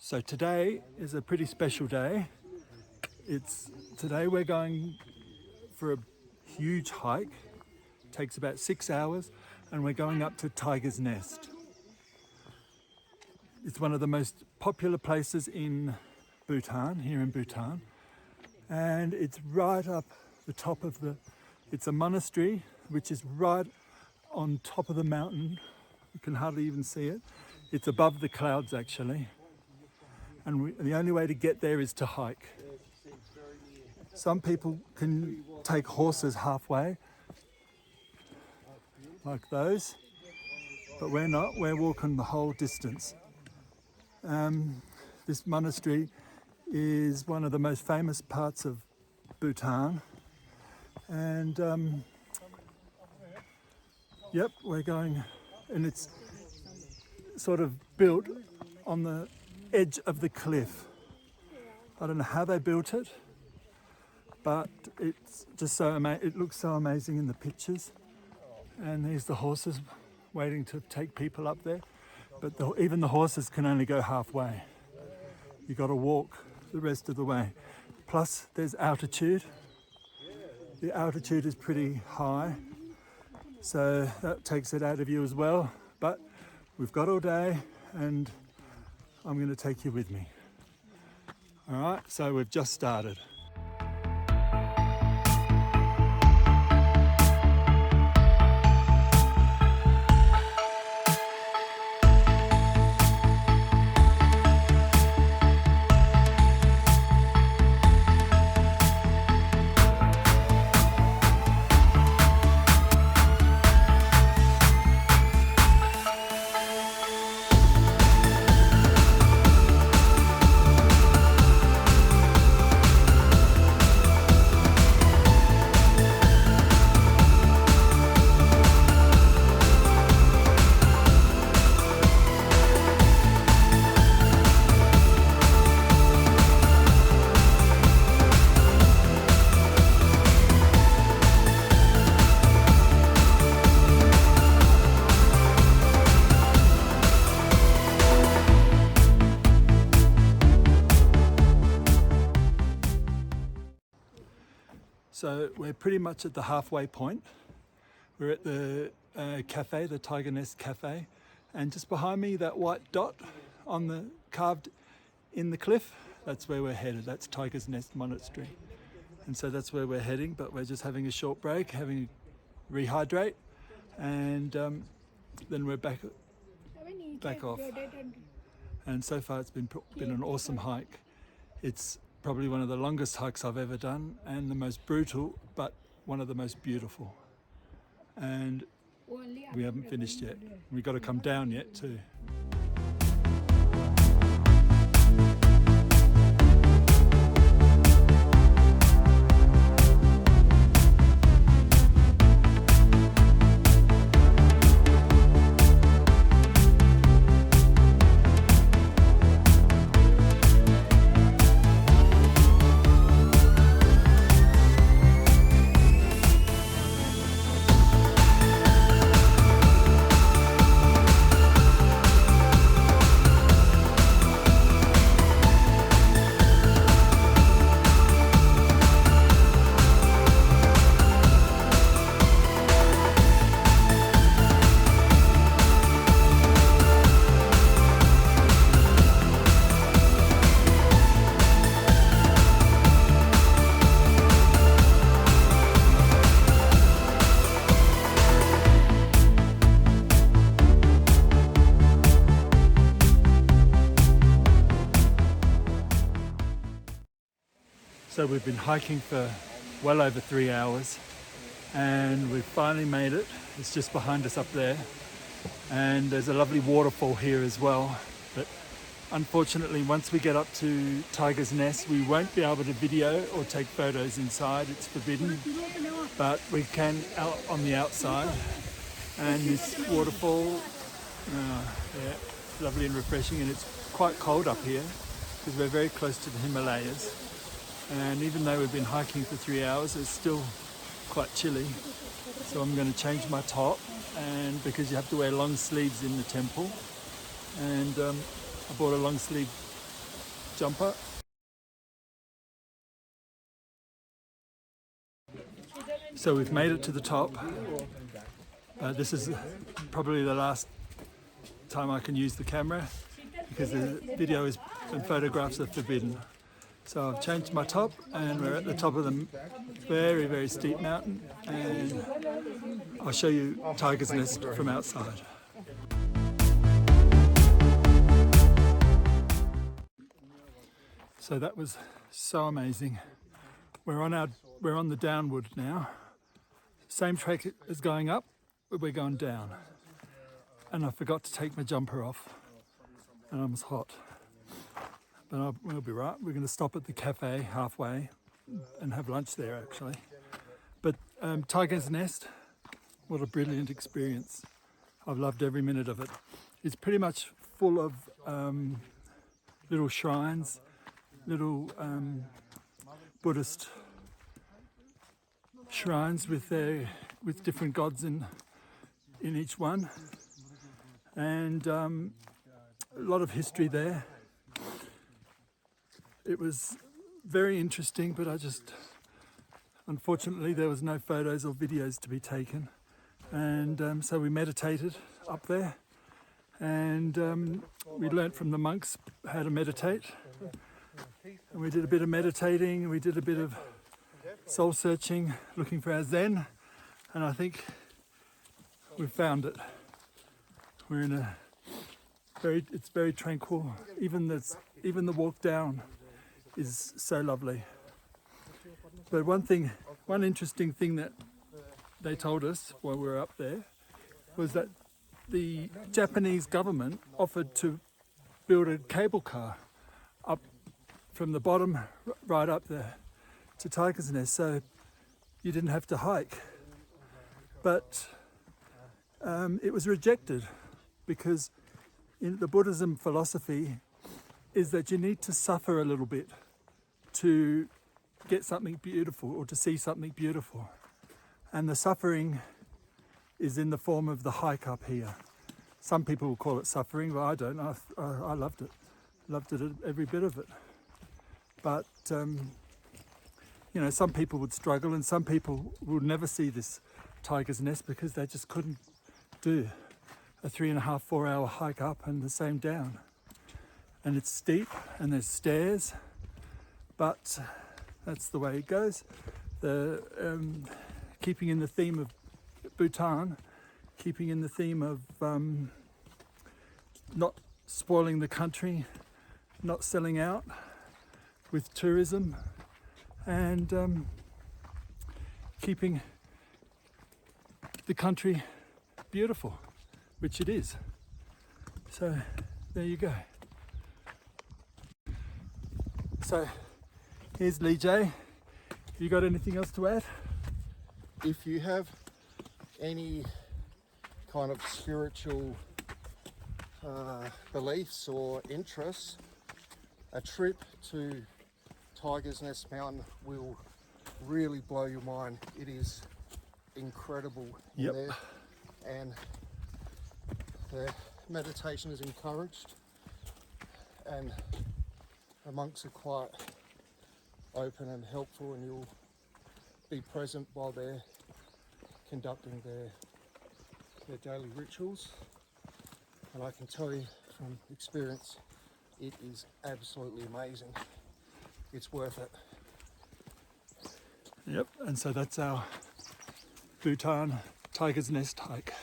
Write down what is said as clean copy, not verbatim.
So today is a pretty special day. Today we're going for a huge hike. It takes about 6 hours and we're going up to Tigers Nest. It's one of the most popular places in Bhutan, here in Bhutan. And it's right up the top of it's a monastery which is right on top of the mountain. You can hardly even see it. It's above the clouds actually. And the only way to get there is to hike. Some people can take horses halfway, like those, but we're not, we're walking the whole distance. This monastery is one of the most famous parts of Bhutan. And yep, we're going, and it's sort of built on the edge of the cliff. I don't know how they built it, but it's just so it looks so amazing in the pictures. And there's the horses waiting to take people up there, but even the horses can only go halfway. You got to walk the rest of the way. Plus there's altitude. The altitude is pretty high, so that takes it out of you as well. But we've got all day and I'm going to take you with me. All right, so we've just started. So we're pretty much at the halfway point. We're at the cafe, the Tiger Nest Cafe, and just behind me, that white dot on the carved in the cliff, that's where we're headed. That's Tigers Nest Monastery. And so that's where we're heading, but we're just having a short break, having rehydrate, and then we're back off. And so far it's been an awesome hike. It's probably one of the longest hikes I've ever done and the most brutal, but one of the most beautiful. And we haven't finished yet. We've got to come down yet too. So we've been hiking for well over 3 hours and we've finally made it. It's just behind us up there, and there's a lovely waterfall here as well. But unfortunately, once we get up to Tiger's Nest, we won't be able to video or take photos inside. It's forbidden, but we can out on the outside. And this waterfall, yeah, lovely and refreshing, and it's quite cold up here because we're very close to the Himalayas. And even though we've been hiking for 3 hours, it's still quite chilly. So I'm going to change my top, and because you have to wear long sleeves in the temple, and I bought a long sleeve jumper. So we've made it to the top. This is probably the last time I can use the camera because the video and photographs are forbidden. So I've changed my top and we're at the top of the very, very steep mountain, and I'll show you Tigers Nest from outside. So that was so amazing. We're on the downward now. Same track as going up, but we're going down. And I forgot to take my jumper off, and I was hot. But we'll be right. We're going to stop at the cafe halfway and have lunch there actually. But Tigers Nest, what a brilliant experience. I've loved every minute of it. It's pretty much full of little shrines, little Buddhist shrines with different gods in each one, and a lot of history there. It was very interesting, but unfortunately there was no photos or videos to be taken, and so we meditated up there, and we learnt from the monks how to meditate, and we did a bit of meditating, we did a bit of soul searching, looking for our Zen, and I think we've found it. We're in it's very tranquil. Even the walk down is so lovely. But one interesting thing that they told us while we were up there was that the Japanese government offered to build a cable car up from the bottom right up there to Tigers Nest, so you didn't have to hike. But it was rejected because in the Buddhism philosophy is that you need to suffer a little bit to get something beautiful or to see something beautiful. And the suffering is in the form of the hike up here. Some people will call it suffering, but I don't. I loved it. Loved it, every bit of it. But some people would struggle, and some people would never see this Tigers Nest because they just couldn't do a 3.5, 4 hour hike up and the same down. And it's steep and there's stairs, but that's the way it goes. Keeping in the theme of Bhutan, keeping in the theme of not spoiling the country, not selling out with tourism, and keeping the country beautiful, which it is. So there you go. So here's Lee J. You got anything else to add? If you have any kind of spiritual beliefs or interests, a trip to Tigers Nest Mountain will really blow your mind. It is incredible in there, and the meditation is encouraged, and the monks are quite open and helpful, and you'll be present while they're conducting their daily rituals. And I can tell you from experience, it is absolutely amazing. It's worth it. Yep, and so that's our Bhutan Tigers Nest hike.